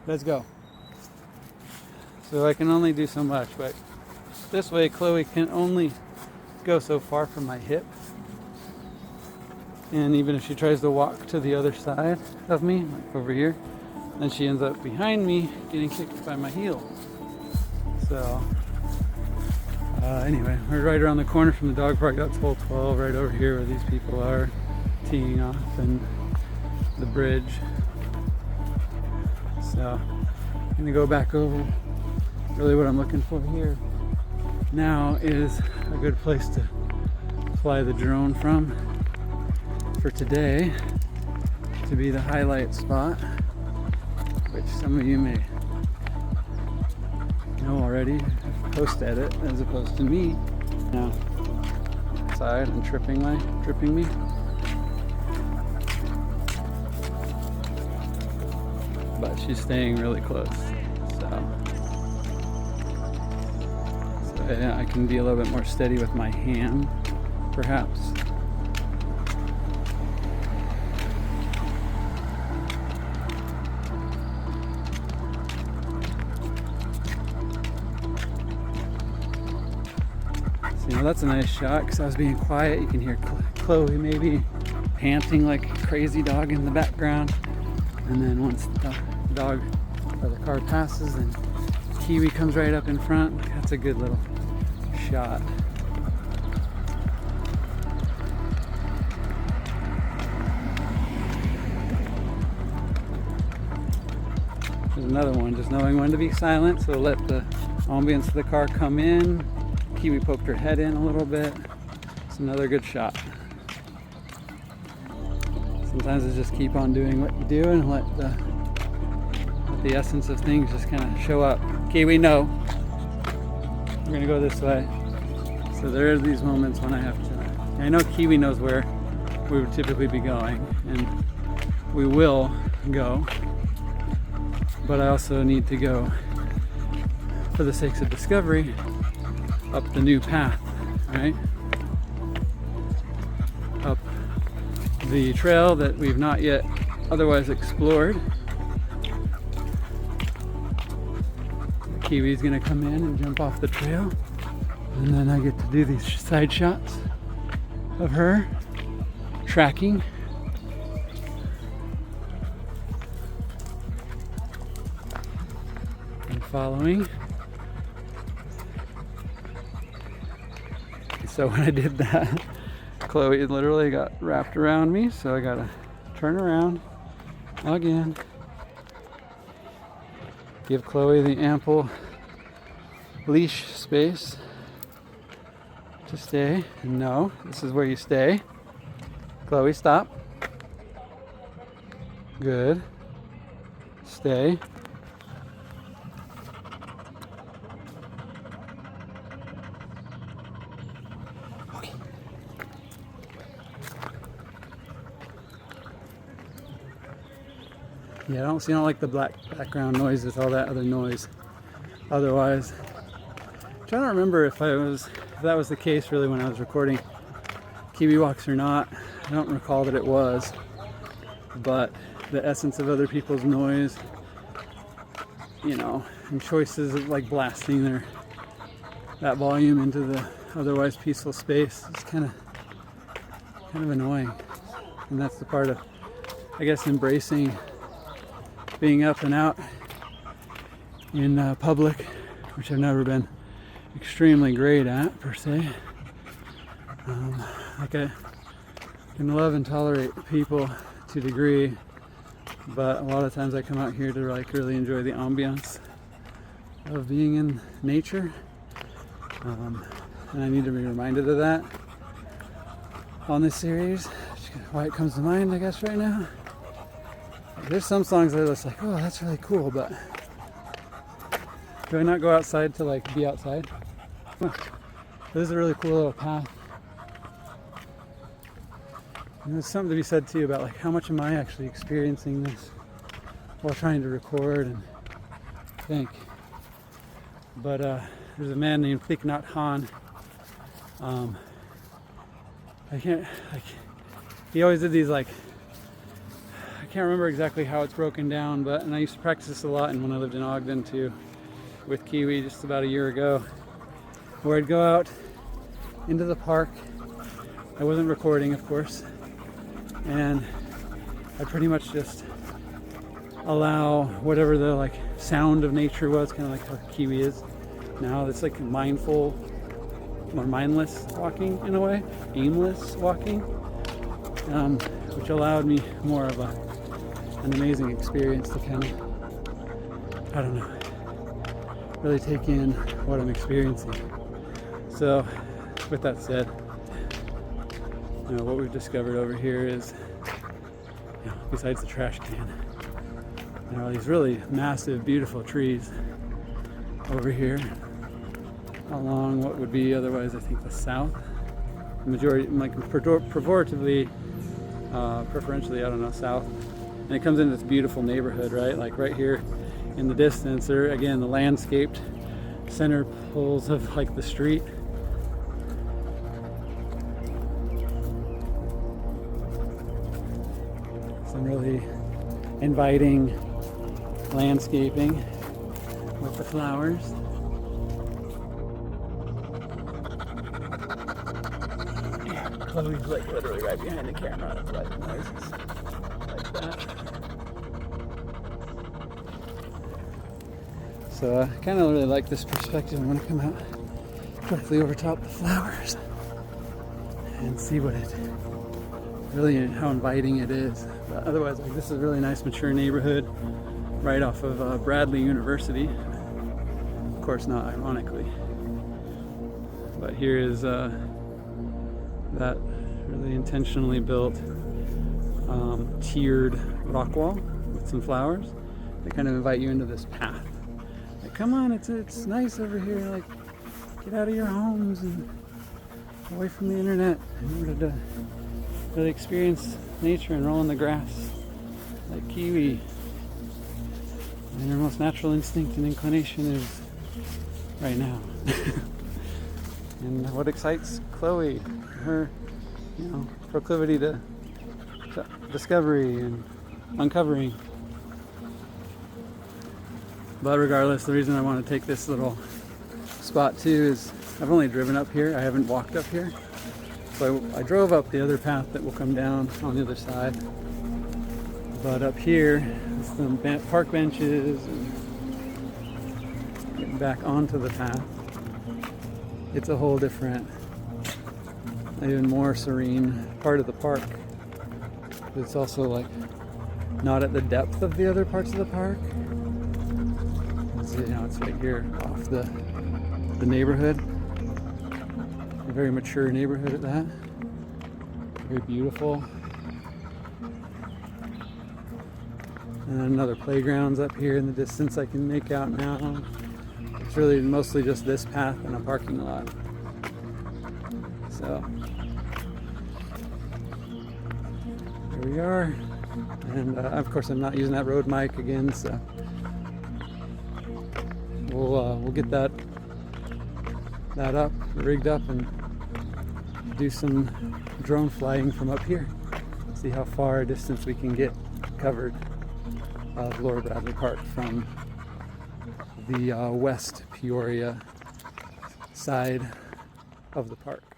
Let's go. So I can only do so much, but this way Chloe can only go so far from my hip. And even if she tries to walk to the other side of me, like over here, then she ends up behind me getting kicked by my heel. So anyway, we're right around the corner from the dog park. That's hole 12 right over here where these people are teeing off and the bridge. So I'm gonna go back over. Really what I'm looking for here now is a good place to fly the drone from for today to be the highlight spot, which some of you may know already, post edit as opposed to me. Now side and tripping me. But she's staying really close. So I can be a little bit more steady with my hand, perhaps. So, that's a nice shot because I was being quiet. You can hear Chloe maybe panting like a crazy dog in the background. And then once the dog or the car passes and Kiwi comes right up in front, that's a good little shot. There's another one, just knowing when to be silent, so let the ambience of the car come in. Kiwi poked her head in a little bit. It's another good shot. Sometimes it's just keep on doing what you do and let the essence of things just kind of show up. Kiwi, no. We're gonna go this way. So there are these moments when I have to. I know Kiwi knows where we would typically be going, and we will go. But I also need to go, for the sakes of discovery, up the new path, right? Up the trail that we've not yet otherwise explored. The Kiwi's gonna come in and jump off the trail, and then I get to do these side shots of her tracking. And following. So when I did that, Chloe literally got wrapped around me, so I gotta turn around again. Give Chloe the ample leash space to stay. No, this is where you stay. Chloe, stop. Good. Stay. Okay. Yeah, I don't like the black background noise with all that other noise. Otherwise, I'm trying to remember if that was the case really when I was recording Kiwi walks or not. I don't recall that it was, but the essence of other people's noise, and choices of like blasting that volume into the otherwise peaceful space is kind of annoying. And that's the part of, I guess, embracing being up and out in public, which I've never been extremely great at per se. I can love and tolerate people to a degree, but a lot of times I come out here to like really enjoy the ambiance of being in nature, and I need to be reminded of that on this series, which is why it comes to mind, I guess, right now. There's some songs that are just like, oh, that's really cool, but do I not go outside to like be outside? Huh. This is a really cool little path. And there's something to be said too about like how much am I actually experiencing this while trying to record and think. But there's a man named Thich Nhat Hanh. He always did these like, can't remember exactly how it's broken down, and I used to practice this a lot, and when I lived in Ogden too, with Kiwi just about a year ago, where I'd go out into the park. I wasn't recording, of course, and I pretty much just allow whatever the like sound of nature was, kind of like how Kiwi is now. It's like mindful, more mindless walking in a way, aimless walking, which allowed me more of an amazing experience to kind of, I don't know, really take in what I'm experiencing. So with that said, what we've discovered over here is, besides the trash can, there are these really massive, beautiful trees over here along what would be otherwise, I think, the south. The majority, like preferentially, I don't know, south. And it comes into this beautiful neighborhood, right? Like right here in the distance, there again, the landscaped center poles of like the street. Some really inviting landscaping with the flowers. Chloe's like literally right behind the camera. It's like noises like that. So I kind of really like this perspective. I'm going to come out directly over top the flowers and see what it really, how inviting it is. But otherwise, like, this is a really nice mature neighborhood right off of Bradley University. Of course, not ironically. But here is that really intentionally built tiered rock wall with some flowers that kind of invite you into this path. Like, come on, it's nice over here. Like, get out of your homes and away from the internet in order to really experience nature and roll in the grass like Kiwi. And her most natural instinct and inclination is right now. And what excites Chloe, her proclivity to discovery and uncovering. But regardless, the reason I want to take this little spot too is I've only driven up here. I haven't walked up here. So I drove up the other path that will come down on the other side. But up here, some park benches and getting back onto the path. It's a whole different, even more serene part of the park. It's also like not at the depth of the other parts of the park. It's right here off the neighborhood. A very mature neighborhood at that. Very beautiful. And another playground's up here in the distance I can make out now. It's really mostly just this path and a parking lot. So here we are. And of course I'm not using that Rode mic again, so we'll get that up, rigged up, and do some drone flying from up here. See how far a distance we can get covered of Lower Bradley Park from the West Peoria side of the park.